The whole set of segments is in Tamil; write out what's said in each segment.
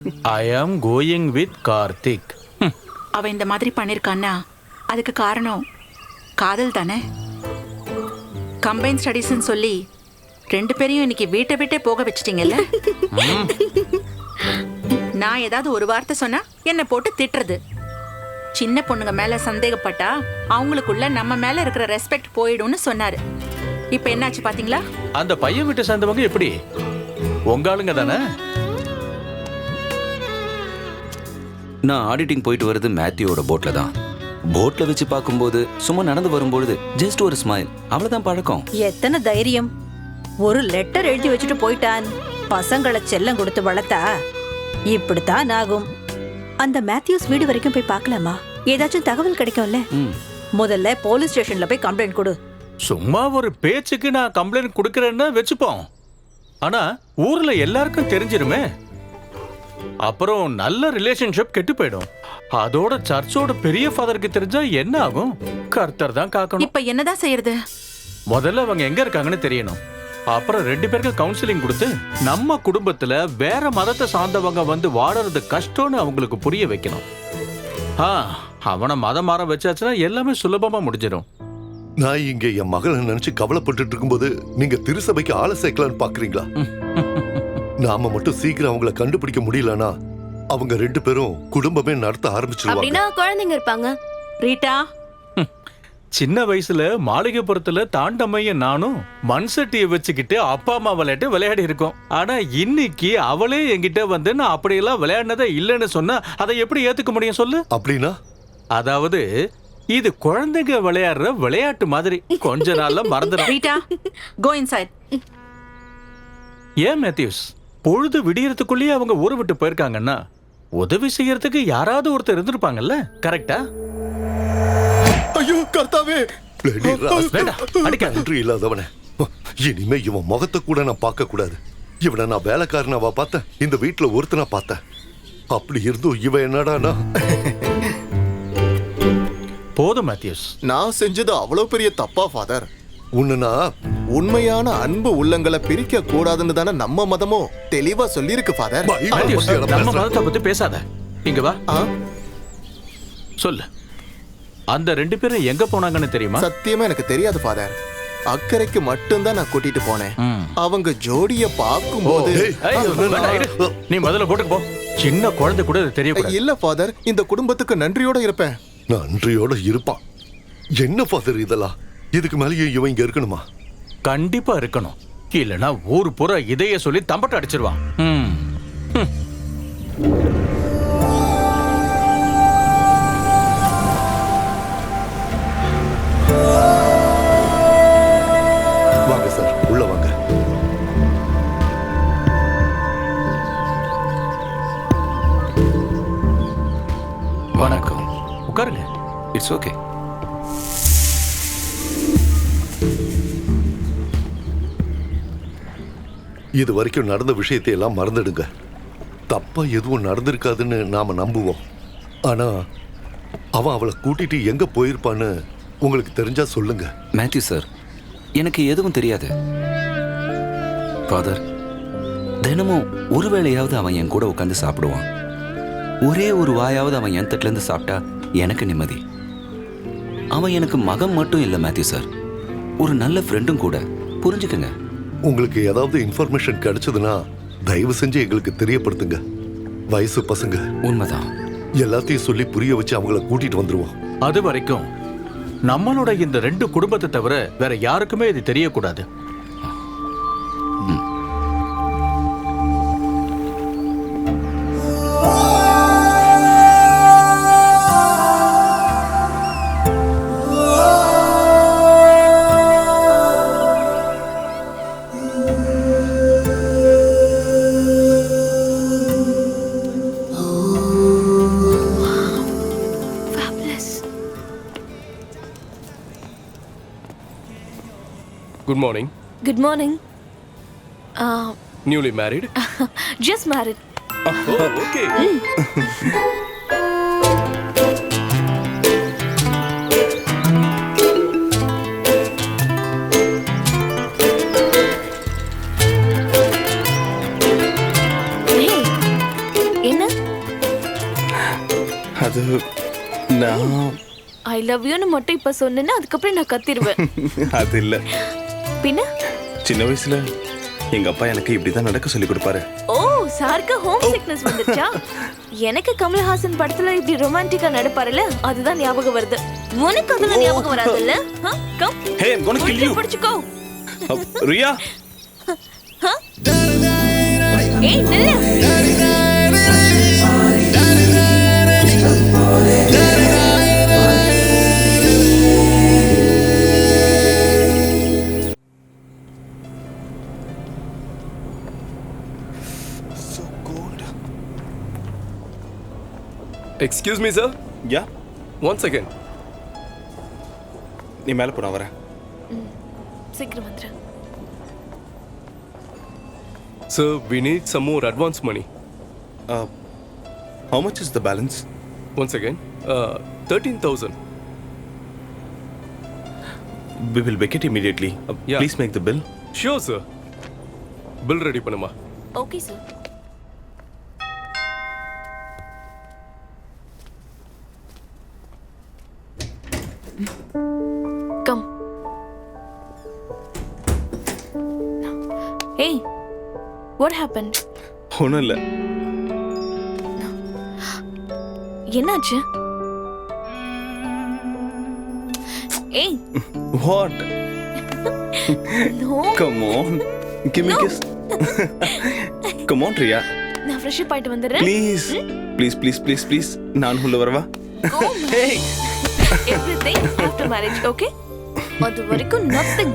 I am going with Karthik. அவ இந்த மாதிரி பண்ணிருக்கான்னா அதுக்கு காரணம் காதல் தானே. கம்பைன் ஸ்டடீஸ்னு சொல்லி ரெண்டு பேரையும் இன்னைக்கு வீட்டை விட்டே போக வச்சிட்டீங்கல்ல. நான் ஏதாவது ஒரு வார்த்தை சொன்னா என்ன போட்டு திட்டுறது. சின்ன பொண்ணுங்க மேல சந்தேகப்பட்டா அவங்களுக்குள்ள நம்ம மேல இருக்கிற ரெஸ்பெக்ட் போயிடும்னு சொன்னாரு. இப்ப என்னாச்சு பாத்தீங்களா? அந்த பையன் வீட்டை சேர்ந்தவங்க எப்படி உங்க ஆளுங்க தானே? நான் ஆடிட்டிங் போயிட்டு வருது மேத்யூவோட போட்ல தான். போட்ல வச்சு பார்க்கும்போது சும்மா நடந்து வரும்பொழுது ஜஸ்ட் ஒரு ஸ்மைல், அவ்வளவுதான் பழக்கம். எத்தனை தைரியம்! ஒரு லெட்டர் எழுதி வச்சுட்டு போயிட்டான். பசங்களை செல்லம் கொடுத்து வளர்த்தா இப்படித்தான் ஆகும். அந்த மேத்யூஸ் வீடு வரைக்கும் போய் பார்க்கலாமா? ஏதாச்சும் தகவல் கிடைக்கும்ல. முதல்ல போலீஸ் ஸ்டேஷன்ல போய் கம்ப்ளைண்ட் கொடு. சும்மா ஒரு பேச்சுக்கு நான் கம்ப்ளைண்ட் கொடுக்கறேன்னு வச்சுப்போம். ஆனா ஊர்ல எல்லாருக்கும் தெரிஞ்சிருமே. அப்புறம் நல்ல ரிலேஷன்ஷிப் கெட்டு போயிடும். அதோட சர்ச்சோட பெரிய ஃபாதருக்கு தெரிஞ்சா என்ன ஆகும்? கர்த்தர் தான் காக்கணும். இப்ப என்னதான் செய்யறது? முதல்ல அவங்க எங்க இருக்காங்கன்னு தெரியணும். அப்புறம் ரெண்டு பேருக்கு கவுன்சிலிங் கொடுத்து நம்ம குடும்பத்துல வேற மதத்தை சார்ந்தவங்க வந்து வாழறது கஷ்டம்னு அவங்களுக்கு புரிய வைக்கணும். அவனை மதம் மாற வச்சாச்சுன்னா எல்லாமே சுலபமா முடிஞ்சிடும். நான் இங்க என் மகளை நினைச்சு கவலைப்பட்டு இருக்கும்போது நீங்க திருசபைக்கு ஆளை சேர்க்கலான்னு பாக்குறீங்களா? நாம மட்டும் சீக்கிரம் அவங்கள கண்டுபிடிக்க முடியலனா அவங்க ரெண்டு பேரும் குடும்பமே நடத்த ஆரம்பிச்சிருவாங்க. அப்படினா குழந்தைங்க இருப்பாங்க. ரீட்டா, சின்ன வயசுல மாளிகைப்புறத்துல தாண்டம்மையும் நானும் மண் சட்டியை வச்சுக்கிட்டு அப்பா அம்மா விளையாடி இருக்கோம். ஆனா இன்னைக்கு அவளே என்கிட்ட வந்து நான் அப்படியெல்லாம் விளையாடினதே இல்லைன்னு சொன்னா அதை எப்படி ஏத்துக்க முடியும் சொல்லு? அப்படின்னா அதாவது இது குழந்தைங்க விளையாடுற விளையாட்டு மாதிரி கொஞ்ச நாள்ல மறந்துடும். Rita, go inside. ஏன் மேத்யூஸ், பொழுது விடியறதுக்குள்ளேயே அவங்க ஊரை விட்டு போயிருக்காங்கன்னா உதவி செய்யறதுக்கு யாராவது ஒருத்தர் இருந்திருப்பாங்கல்ல, கரெக்டா? ஐயோ கர்த்தாவே, அடிக்க இல்லாதவனே, இனிமே இவன் முகத்தை கூட நான் பார்க்க கூடாது. இவனை நான் வேலைக்காரனாவா பார்த்தேன், இந்த வீட்டுல ஒருத்தனா பார்த்தேன். அப்படி இருந்தும் இவன் என்னடானா. போதும் மேத்யூஸ், நான் செஞ்சது அவ்வளவு பெரிய தப்பா ஃபாதர்? உன்னை உண்மையான அன்பு உள்ளங்களை பிரிக்க கூடாதுன்னு தானே நம்ம மதமும் தெளிவா சொல்லியிருக்கு ஃபாதர். நம்ம மதத்தை பத்தி பேசாத. இங்க வா, சொல்லு. அந்த ரெண்டு பேரும் எங்க போனாங்கன்னு தெரியுமா? சத்தியமா எனக்கு தெரியாது ஃபாதர். அக்கறைக்கு மட்டும்தான் நான் கூட்டிட்டு போனேன். அவங்க ஜோடிய பார்க்கும்போது நீ முதல்ல போட்டுக்கு போ. சின்ன குழந்தை கூட தெரியக்கூடாது. இல்ல ஃபாதர், இந்த குடும்பத்துக்கு நன்றியோட இருப்பேன். நன்றியோட இருப்பான். என்ன ஃபாதர் இதெல்லாம்? இதுக்கு மேலேயே இவன் இங்க இருக்கணுமா? கண்டிப்பா இருக்கணும். இல்லனா ஊர் பூரா இதைய சொல்லி தம்பட்ட அடிச்சிருவான். வாங்க சார், உள்ள வாங்க. வணக்கம். உட்காருங்க. It's okay. இது வரைக்கும் நடந்த விஷயத்தை எல்லாம் மறந்துடுங்க. தப்பா எதுவும் நடந்திருக்காதுன்னு நாம நம்புவோம். ஆனா அவன் அவளை கூட்டிட்டு எங்க போயிருப்பான்னு உங்களுக்கு தெரிஞ்சா சொல்லுங்க. மேத்யூ சார், எனக்கு எதுவும் தெரியாது. ஃபாதர், தினமும் ஒரு வேளையாவது அவன் என் கூட உட்காந்து சாப்பிடுவான். ஒரே ஒரு வாயாவது அவன் என் தட்டுல இருந்து சாப்பிட்டா எனக்கு நிம்மதி. அவன் எனக்கு மகன் மட்டும் இல்லை மேத்யூ சார், ஒரு நல்ல ஃப்ரெண்டும் கூட. புரிஞ்சுக்கங்க. உங்களுக்கு ஏதாவது இன்ஃபர்மேஷன் கிடைச்சதுன்னா தயவு செஞ்சு எங்களுக்கு தெரியப்படுத்துங்க. வயசு பசங்க. உண்மைதான். எல்லாத்தையும் சொல்லி புரிய வச்சு அவங்கள கூட்டிட்டு வந்துருவோம். அது வரைக்கும் நம்மளோட இந்த ரெண்டு குடும்பத்தை தவிர வேற யாருக்குமே இது தெரியக்கூடாது. Good morning. Good morning. Newly married? Just married. Oh, okay. Hey, என்ன அது நான் ஐ லவ் யூன்னு மட்டும் இப்ப சொன்னேன்னா அதுக்கப்புறம் நான் கத்திடுவேன். அது இல்ல. பின்ன சின்ன வயசுல எங்க அப்பா எனக்கு இப்படிதான் நடக்க சொல்லி கொடுப்பாரு. ஓ சாருக்கு ஹோம் சிக்னஸ் வந்துச்சா? எனக்கு கமல்ஹாசன் படத்துல இப்படி ரொமான்டிக்கா நடிப்பாருல அதுதான் ஞாபகம் வருது. உனக்கு அதெல்லாம் ஞாபகம் வராதுல்ல? Come Hey, I'm gonna kill you. பிடிச்சுக்கோ. ரியா ஏய் நில்லு. so cold. Excuse me, sir. யா Once again. நீ மேல போனா வரேன். சீக்கிரம் வந்துரு. Sir, we need some more advance money. How much is the balance? Once again. 13,000. We will make it immediately. Yeah. Please make the bill. Sure, sir. Bill ready பண்ணுமா? Okay sir. Come. Hey, what happened? ஒன்றும் இல்லை. என்னாச்சு? ஏய் What? No. Come on. Give me a kiss. Come on, Riya. நான் ஃப்ரெஷ் அப் ஆயிட்டு வந்துறேன். Please. Please, please, please, please. நான் உள்ள வரவா? Go. Hey. Everything after marriage, okay? அது வரைக்கும் nothing.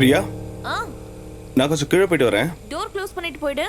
ரியா ஆ நான் கொஞ்சம் கீழே போயிட்டு வரேன். டோர் க்ளோஸ் பண்ணிட்டு போயிடு.